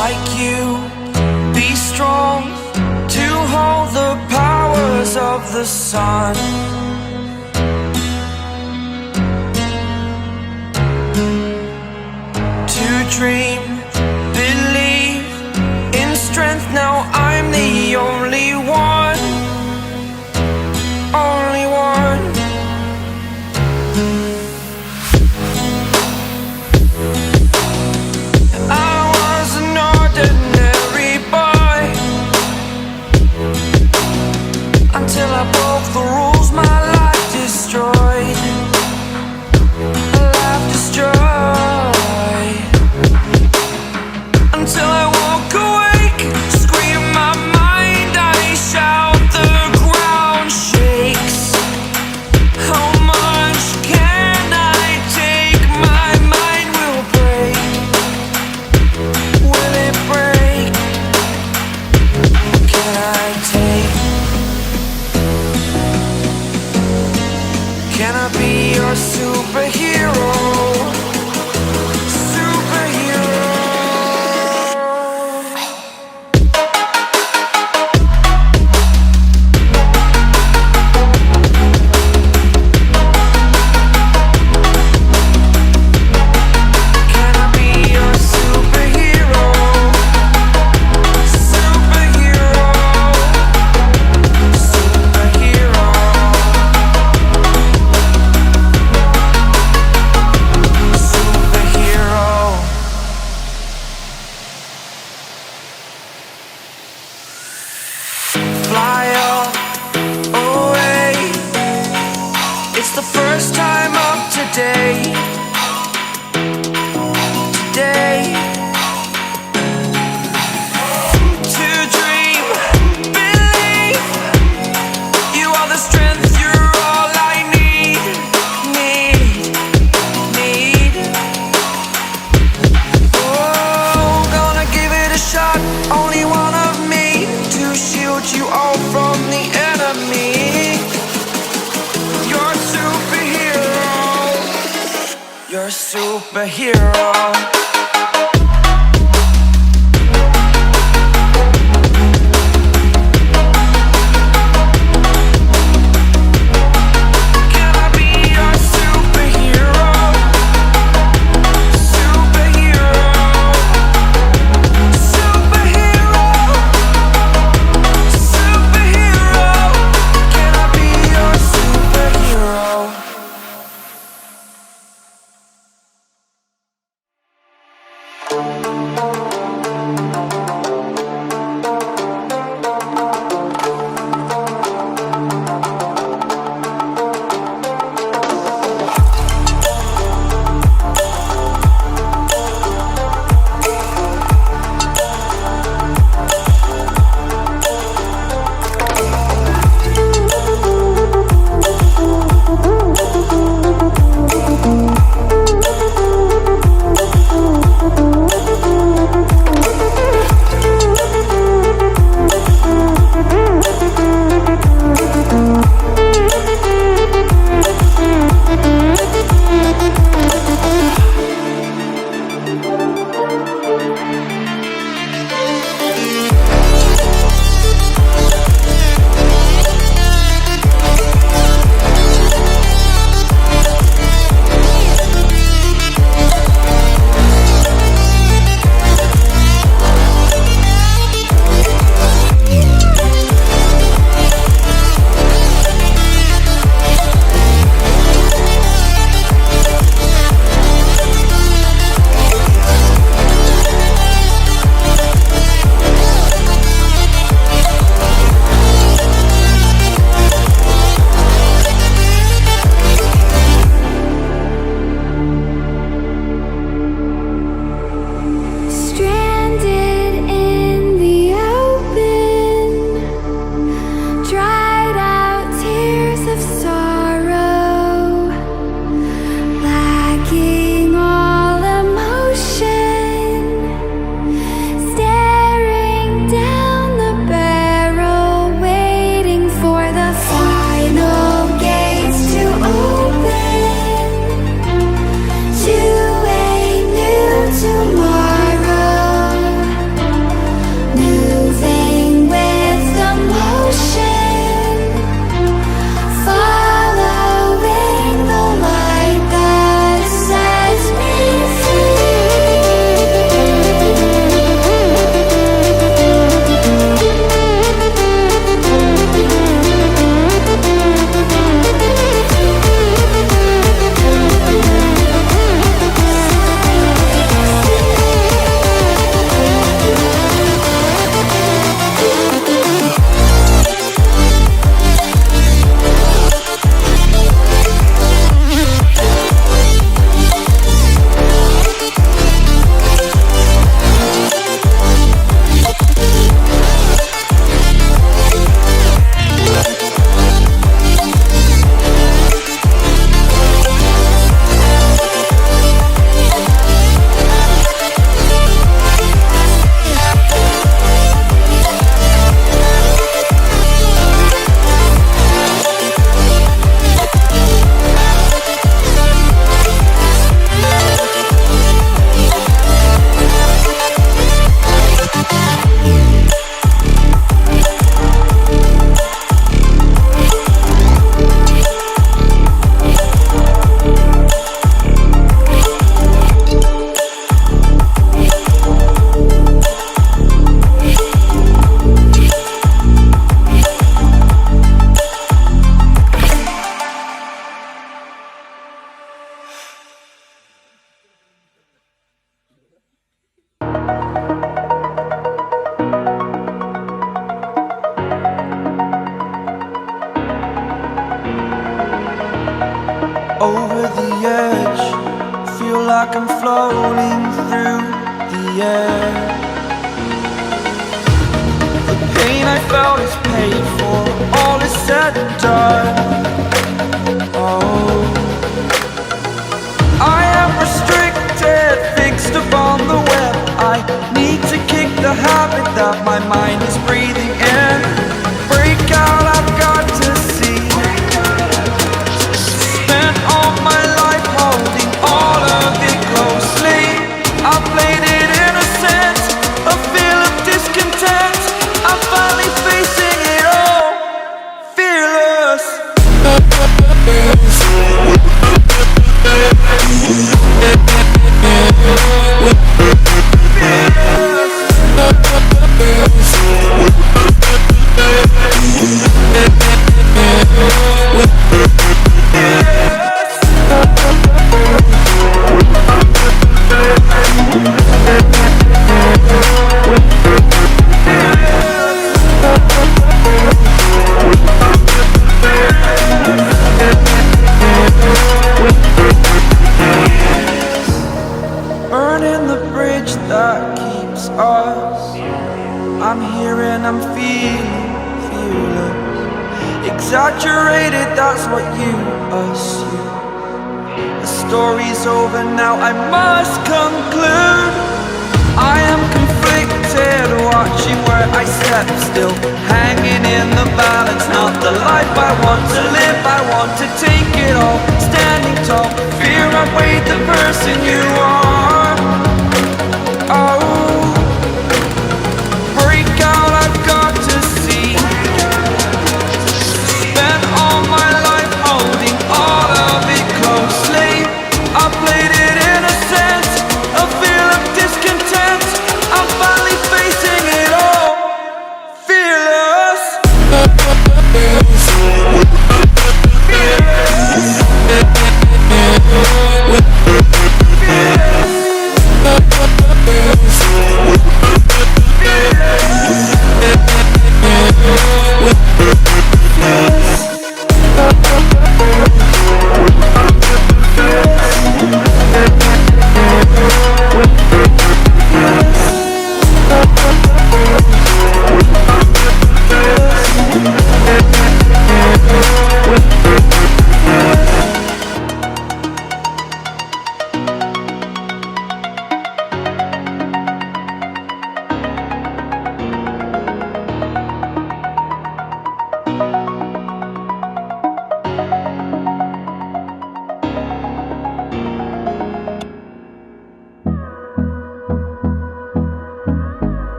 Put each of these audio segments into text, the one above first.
like you, be strong to hold the powers of the sun. To dream, believe in strength. Now I'm the only one, only one. I was an ordinary boy until I broke the rules. My life destroyed, life destroyed. Until I walk awake, scream my mind, I shout, the ground shakes. How much can I take? My mind will break. Will it break? Can I take? Can I be your superhero? Superhero. Can I be your superhero? Superhero. Superhero. Superhero. Fly away. It's the first time of today. Today. To dream, believe. You are the strength, you're all I need. Need. Oh, gonna give it a shot. Only one of me to shield you all from the enemy. You're a superhero. You're a superhero. Can I be your superhero? Superhero. Superhero. Superhero. Can I be your superhero? like I'm floating through the air. The pain I felt is paid for, all is said and done. Oh, I am restricted, fixed upon the web. I need to kick the habit that my mind is breathing in. Break out, I've got to see. Spent all my life holding all of it closely. I played it innocent, a feel of discontent. I'm finally facing it all, fearless. Burning the bridge that keeps us. I'm here and I'm feeling fearless. Exaggerated, that's what you assume. The story's over now, I must conclude. I am conflicted, watching where I step still, hanging in the balance. Not the life I want to live, I want to take it all. Standing tall, fear outweighed the person you are. Oh, break out, I've got to see. Spent all my life holding all of it closely. I played it innocent, a feel of discontent. I'm finally facing it all, fearless.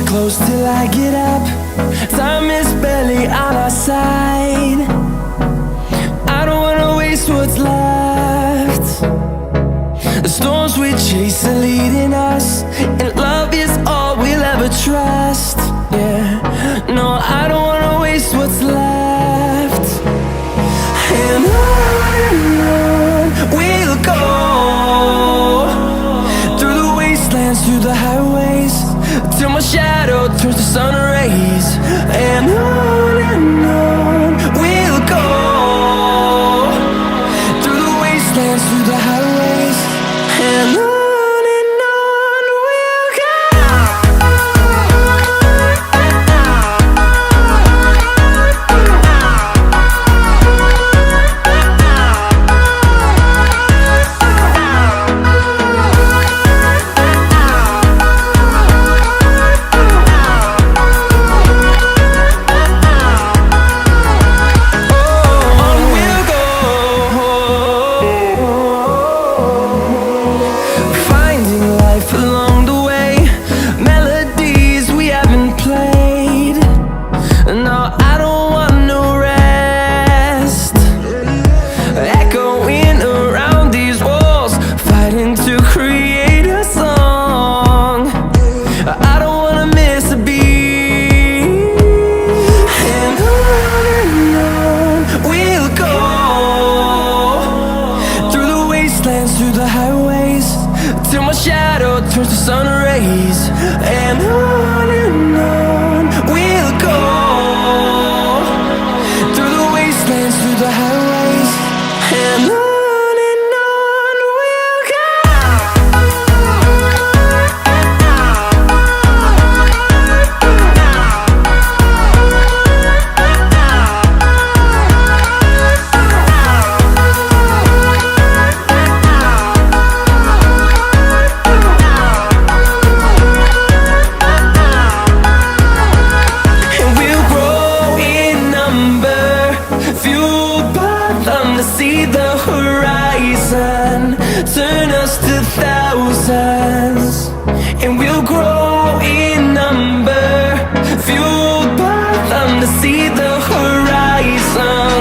Close till I get up. Time is barely on our side. I don't wanna waste what's left. The storms we chase are leading us, and love is all we'll ever trust. Yeah, no, I don't wanna waste what's left. And on we'll go, through the wastelands, through the highways, till my shadow turns to sun rays. And on we'll go, through the wastelands, through the highways. And on we'll go. the highways, and on we'll go. And we'll grow in number, fueled by them to see the horizon, turn us to thousands. And we'll grow in number, fueled by them to see the horizon,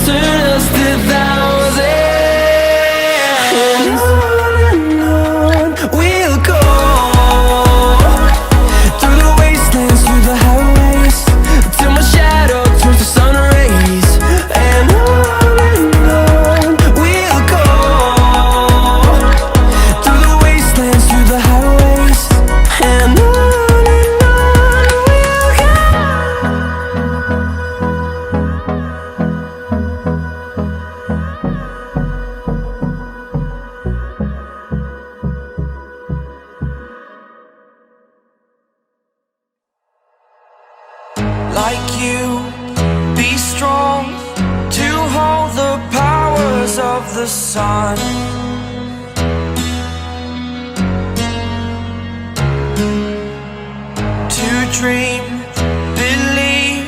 turn us to thousands. And on we'll go, through the wastelands, through the highways, till my shadow turns to sun rays. And on we'll go, through the wastelands, through the highways, and on we'll go. Like you, be strong to hold the powers of the sun. To dream, believe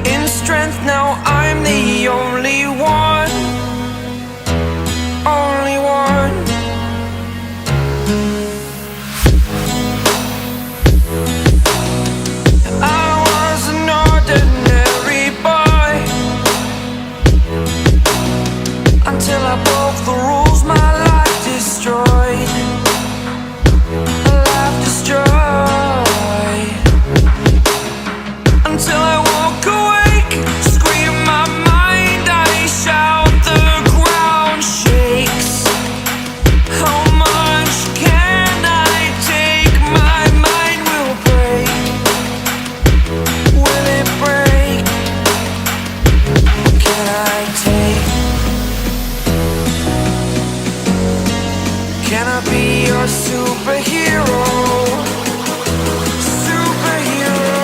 in strength. Now I'm the only one, only one. I was an ordinary boy until I broke the rules. My life destroyed, life destroyed. Until I walk awake, scream my mind, I shout, the ground shakes. How much can I take? My mind will break. Will it break? What can I take? Can I be your superhero? Superhero.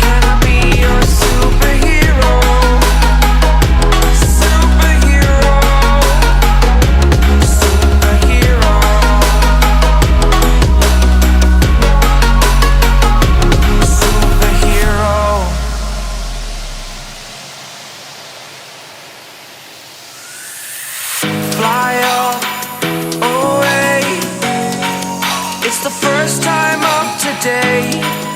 Can I be your superhero? Superhero. Superhero. Superhero. Fly away. It's the first time of today.